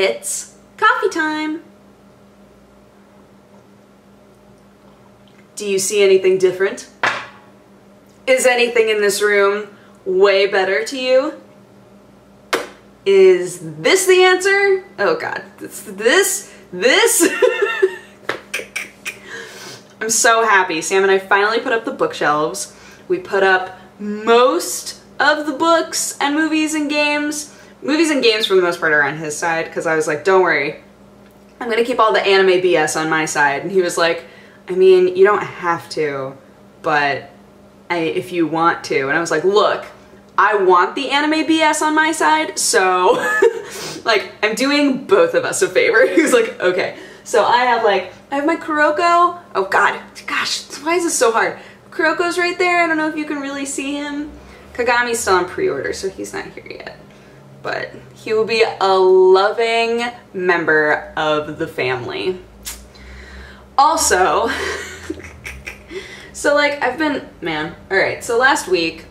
It's coffee time! Do you see anything different? Is anything in this room way better to you? Is this the answer? Oh god, this? I'm so happy. Sam and I finally put up the bookshelves. We put up most of the books and movies and games. Movies and games for the most part are on his side, because I was like, don't worry, I'm gonna keep all the anime BS on my side. And he was like, I mean, you don't have to, but if you want to. And I was like, look, I want the anime BS on my side, so like, I'm doing both of us a favor. He was like, okay. So I have my Kuroko. Oh god, gosh, why is this so hard? Kuroko's right there. I don't know if you can really see him. Kagami's still on pre-order, so he's not here yet. But he will be a loving member of the family. Also, so like alright, so last week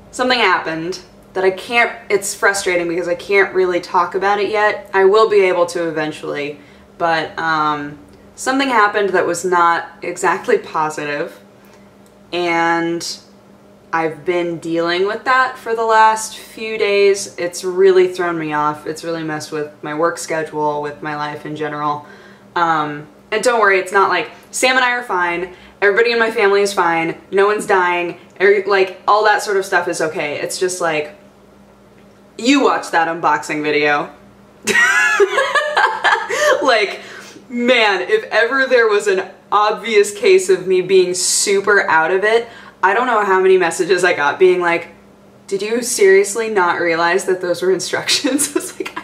something happened that I can't, it's frustrating because I can't really talk about it yet. I will be able to eventually, but something happened that was not exactly positive, and I've been dealing with that for the last few days. It's really thrown me off. It's really messed with my work schedule, with my life in general. And don't worry, it's not like Sam and I are fine, everybody in my family is fine, no one's dying, like all that sort of stuff is okay. It's just like, you watched that unboxing video. Like, man, if ever there was an obvious case of me being super out of it, I don't know how many messages I got being like, did you seriously not realize that those were instructions? I was like,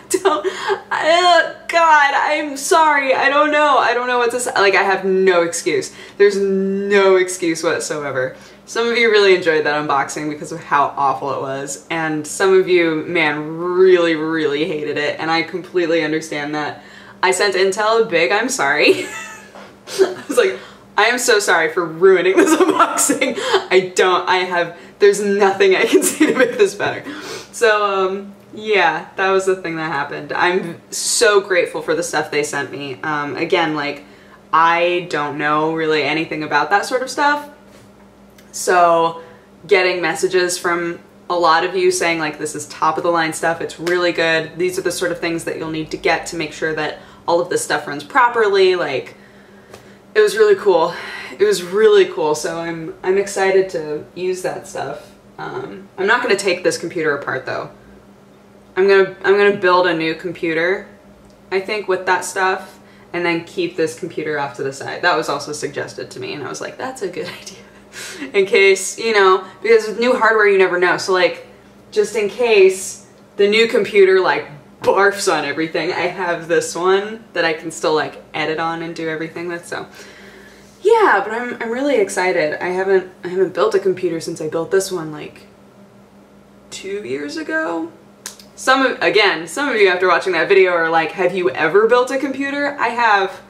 God, I'm sorry, I don't know what to say. Like, I have no excuse. There's no excuse whatsoever. Some of you really enjoyed that unboxing because of how awful it was, and some of you, man, really, really hated it, and I completely understand that. I sent Intel a big I'm sorry. I was like, I am so sorry for ruining this unboxing. There's nothing I can say to make this better. So, yeah, that was the thing that happened. I'm so grateful for the stuff they sent me. Again, like, I don't know really anything about that sort of stuff. So, getting messages from a lot of you saying, like, this is top of the line stuff, it's really good, these are the sort of things that you'll need to get to make sure that all of this stuff runs properly, like, it was really cool. It was really cool, so I'm excited to use that stuff. I'm not gonna take this computer apart though. I'm gonna build a new computer, I think, with that stuff, and then keep this computer off to the side. That was also suggested to me, and I was like, that's a good idea. In case, you know, because with new hardware you never know, so like, just in case the new computer like barfs on everything, I have this one that I can still like edit on and do everything with, so yeah, but I'm really excited. I haven't built a computer since I built this one like 2 years ago. Some of you after watching that video are like, have you ever built a computer? I have.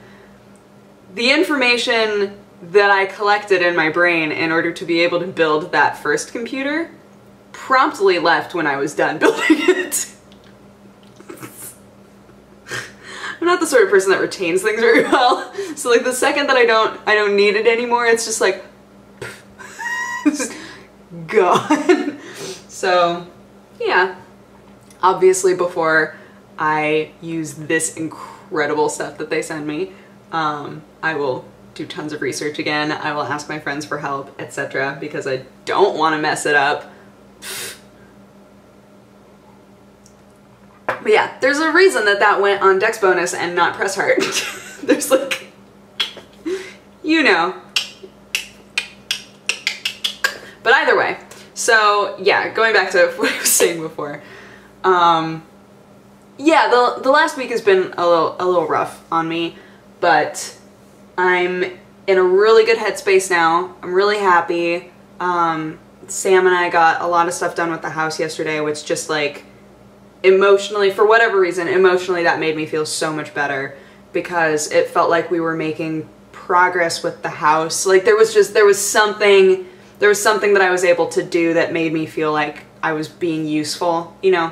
The information that I collected in my brain in order to be able to build that first computer promptly left when I was done building it. I'm not the sort of person that retains things very well, so like the second that I don't need it anymore, it's just like it's just gone. So yeah, obviously before I use this incredible stuff that they send me, I will do tons of research again. I will ask my friends for help, etc., because I don't want to mess it up. But yeah, there's a reason that that went on Dex Bonus and not Press Heart. There's like, you know. But either way, so yeah, going back to what I was saying before. Yeah, the last week has been a little rough on me, but I'm in a really good headspace now. I'm really happy. Sam and I got a lot of stuff done with the house yesterday, which just like emotionally, for whatever reason, emotionally that made me feel so much better because it felt like we were making progress with the house. Like there was something that I was able to do that made me feel like I was being useful, you know?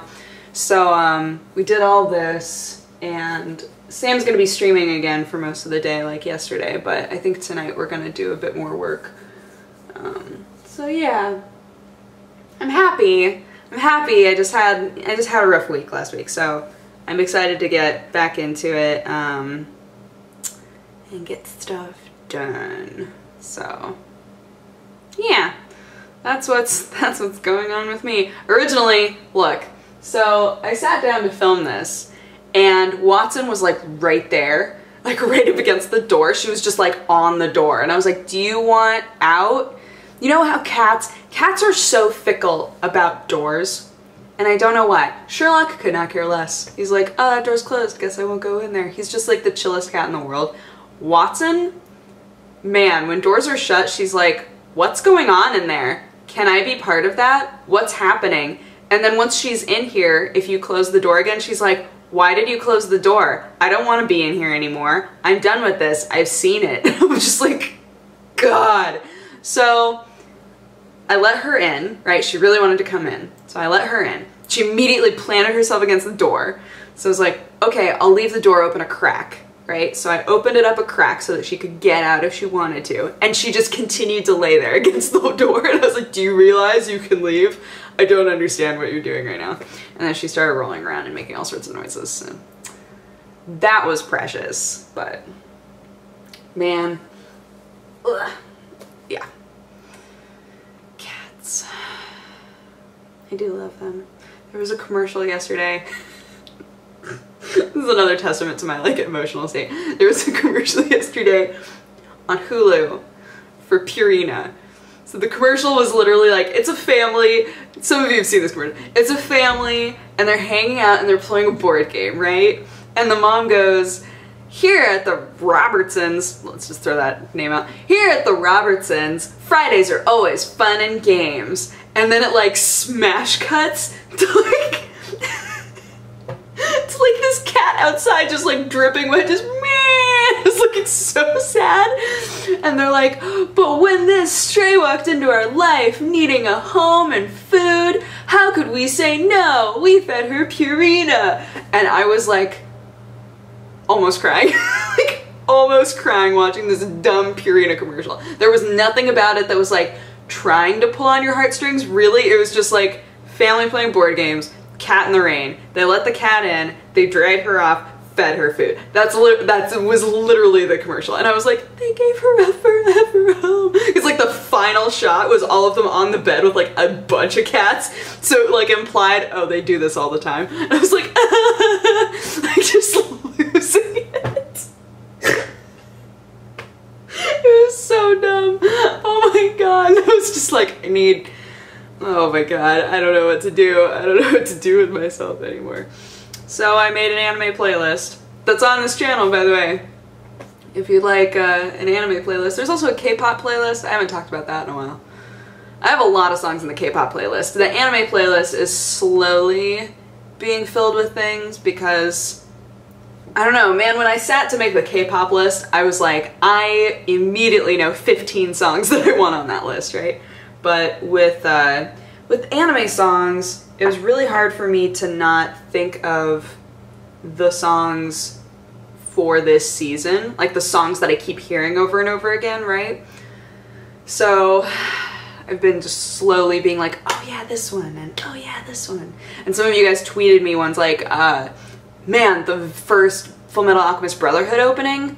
So we did all this and Sam's gonna be streaming again for most of the day like yesterday, but I think tonight we're gonna do a bit more work. So yeah, I'm happy. I'm happy. I just had a rough week last week, so I'm excited to get back into it and get stuff done. So yeah, that's what's going on with me. Originally, look, so I sat down to film this, and Watson was like right there, like right up against the door. She was just like on the door, and I was like, do you want out? You know how cats are so fickle about doors, and I don't know why. Sherlock could not care less. He's like, oh, that door's closed, guess I won't go in there. He's just like the chillest cat in the world. Watson, man, when doors are shut, she's like, what's going on in there? Can I be part of that? What's happening? And then once she's in here, if you close the door again, she's like, why did you close the door? I don't want to be in here anymore. I'm done with this. I've seen it. I'm just like, God. So I let her in, right? She really wanted to come in. So I let her in. She immediately planted herself against the door. So I was like, okay, I'll leave the door open a crack, right? So I opened it up a crack so that she could get out if she wanted to. And she just continued to lay there against the door. And I was like, do you realize you can leave? I don't understand what you're doing right now. And then she started rolling around and making all sorts of noises. So that was precious, but man, ugh. Yeah. Cats. I do love them. There was a commercial yesterday. This is another testament to my like emotional state. There was a commercial yesterday on Hulu for Purina. So the commercial was literally like, it's a family, some of you have seen this commercial, it's a family and they're hanging out and they're playing a board game, right? And the mom goes, here at the Robertsons, let's just throw that name out, here at the Robertsons, Fridays are always fun and games. And then it like smash cuts to like, it's like this cat outside just like dripping wet, just it's looking so sad. And they're like, but when this stray walked into our life needing a home and food, how could we say no? We fed her Purina. And I was like almost crying. Like almost crying watching this dumb Purina commercial. There was nothing about it that was like trying to pull on your heartstrings. Really, it was just like family playing board games, cat in the rain. They let the cat in, they dried her off, fed her food. That was literally the commercial. And I was like, they gave her a forever home. It's like the final shot was all of them on the bed with like a bunch of cats. So it like implied, oh, they do this all the time. And I was like, like just losing it. It was so dumb. Oh my God. I was just like, oh my God, I don't know what to do. I don't know what to do with myself anymore. So I made an anime playlist that's on this channel, by the way. If you'd like an anime playlist. There's also a K-pop playlist. I haven't talked about that in a while. I have a lot of songs in the K-pop playlist. The anime playlist is slowly being filled with things because, I don't know, man, when I sat to make the K-pop list, I was like, I immediately know 15 songs that I want on that list, right? But with anime songs, it was really hard for me to not think of the songs for this season, like the songs that I keep hearing over and over again, right? So I've been just slowly being like, oh yeah, this one, and oh yeah, this one. And some of you guys tweeted me once like, man, the first Fullmetal Alchemist Brotherhood opening,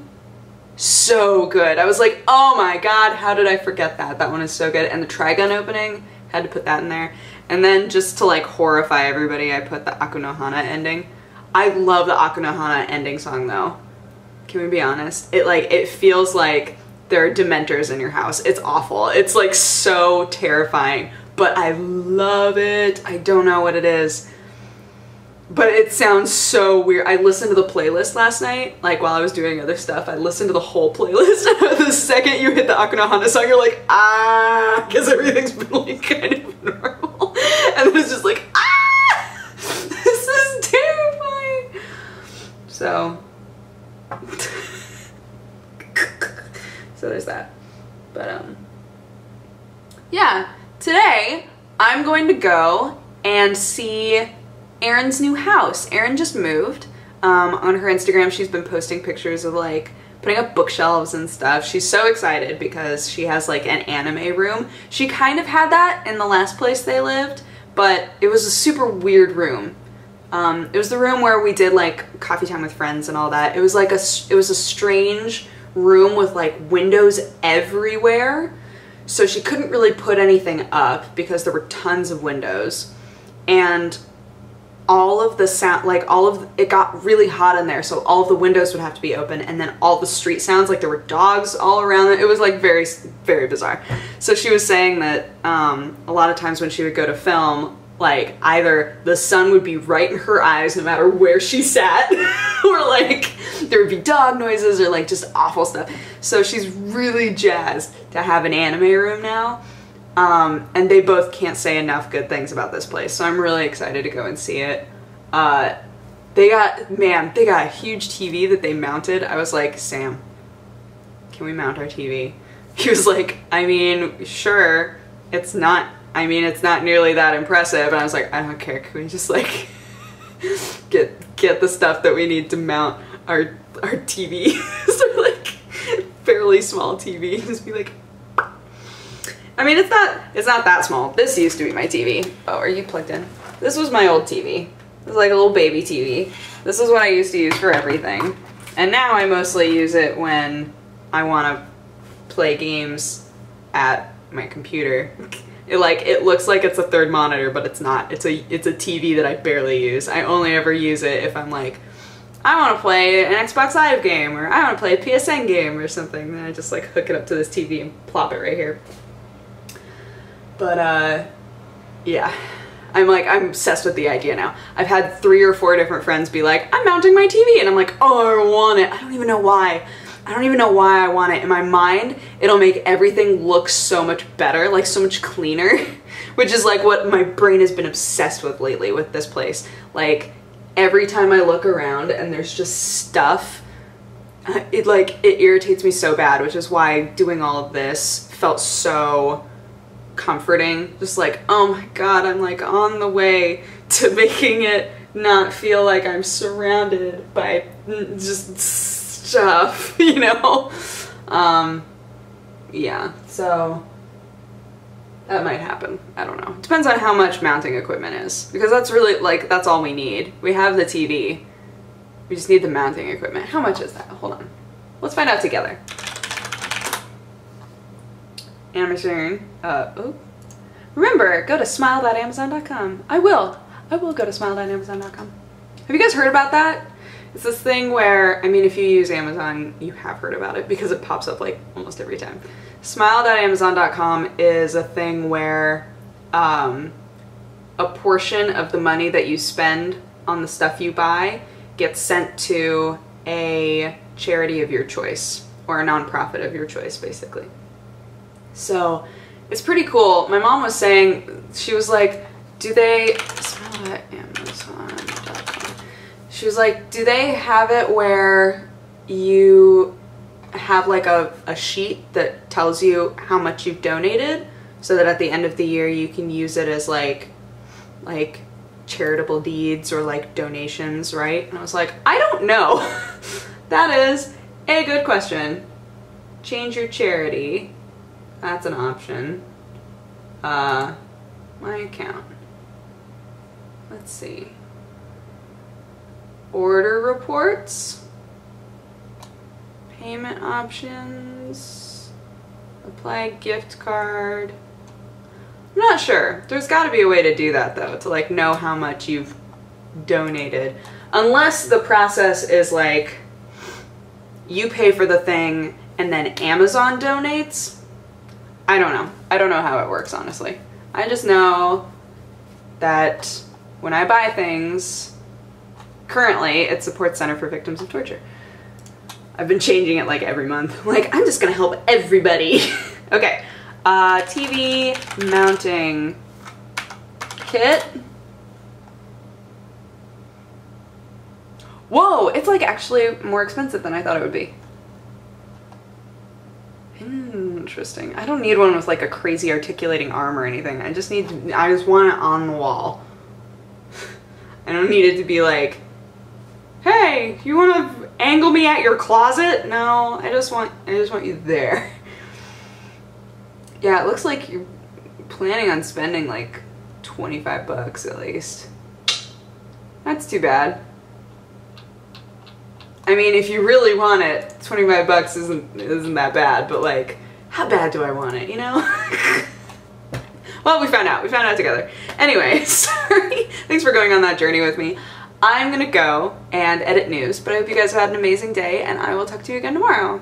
so good. I was like, oh my God, how did I forget that? That one is so good. And the Trigun opening, had to put that in there. And then just to like horrify everybody, I put the Aku no Hana ending. I love the Aku no Hana ending song though. Can we be honest? It feels like there are dementors in your house. It's awful. It's like so terrifying, but I love it. I don't know what it is, but it sounds so weird. I listened to the playlist last night, like while I was doing other stuff. I listened to the whole playlist. The second you hit the Aku no Hana song, you're like, ah, because everything's been like kind of normal. And then it's just like, ah, this is terrifying. So, so there's that. But yeah, today I'm going to go and see Aaron's new house. Aaron just moved. On her Instagram, she's been posting pictures of like putting up bookshelves and stuff. She's so excited because she has like an anime room. She kind of had that in the last place they lived, but it was a super weird room. It was the room where we did like coffee time with friends and all that. It was like it was a strange room with like windows everywhere. So she couldn't really put anything up because there were tons of windows, and all of the sound, like it got really hot in there, so all of the windows would have to be open, and then all the street sounds, like there were dogs all around it. It was like very, very bizarre. So she was saying that a lot of times when she would go to film, like either the sun would be right in her eyes no matter where she sat, or like there would be dog noises or like just awful stuff. So she's really jazzed to have an anime room now. And they both can't say enough good things about this place, so I'm really excited to go and see it. They got a huge TV that they mounted. I was like, Sam, can we mount our TV? He was like, I mean, sure, it's not nearly that impressive. And I was like, I don't care, can we just like get the stuff that we need to mount our TV? So like, fairly small TV, just be like, I mean, it's not that small. This used to be my TV. Oh, are you plugged in? This was my old TV. It was like a little baby TV. This is what I used to use for everything. And now I mostly use it when I want to play games at my computer. It looks like it's a third monitor, but it's not. It's a TV that I barely use. I only ever use it if I'm like, I want to play an Xbox Live game, or I want to play a PSN game or something. Then I just like hook it up to this TV and plop it right here. But yeah, I'm obsessed with the idea now. I've had 3 or 4 different friends be like, I'm mounting my TV, and I'm like, oh, I want it. I don't even know why. I don't even know why I want it. In my mind, it'll make everything look so much better, like so much cleaner, which is like what my brain has been obsessed with lately with this place. Like every time I look around and there's just stuff, it irritates me so bad, which is why doing all of this felt so comforting. Just like, oh my god, I'm like on the way to making it not feel like I'm surrounded by just stuff, you know? Yeah, so that might happen. I don't know. Depends on how much mounting equipment is, because that's really like, that's all we need. We have the TV. We just need the mounting equipment. How much is that? Hold on. Let's find out together. Amazon. Oh. Remember, go to smile.amazon.com. I will go to smile.amazon.com. Have you guys heard about that? It's this thing where, I mean, if you use Amazon, you have heard about it because it pops up like almost every time. Smile.amazon.com is a thing where a portion of the money that you spend on the stuff you buy gets sent to a charity of your choice, or a nonprofit of your choice, basically. So it's pretty cool. My mom was saying, she was like, do they, Amazon.com. She was like, do they have it where you have like a sheet that tells you how much you've donated, so that at the end of the year you can use it as like charitable deeds or like donations, right? And I was like, I don't know. That is a good question. Change your charity. That's an option. My account. Let's see. Order reports. Payment options. Apply gift card. I'm not sure. There's got to be a way to do that though, to like know how much you've donated. Unless the process is like, you pay for the thing and then Amazon donates. I don't know. I don't know how it works, honestly. I just know that when I buy things, currently it supports Center for Victims of Torture. I've been changing it like every month. Like, I'm just gonna help everybody. Okay, TV mounting kit. Whoa, it's like actually more expensive than I thought it would be. Interesting. I don't need one with like a crazy articulating arm or anything. I just want it on the wall. I don't need it to be like, hey, Hey, you want to angle me at your closet? No, I just want you there. Yeah, it looks like you're planning on spending like 25 bucks at least. That's too bad. I mean, if you really want it, 25 bucks isn't that bad, but like, how bad do I want it, you know? Well, we found out. We found out together. Anyway, sorry. Thanks for going on that journey with me. I'm gonna go and edit news, but I hope you guys have had an amazing day, and I will talk to you again tomorrow.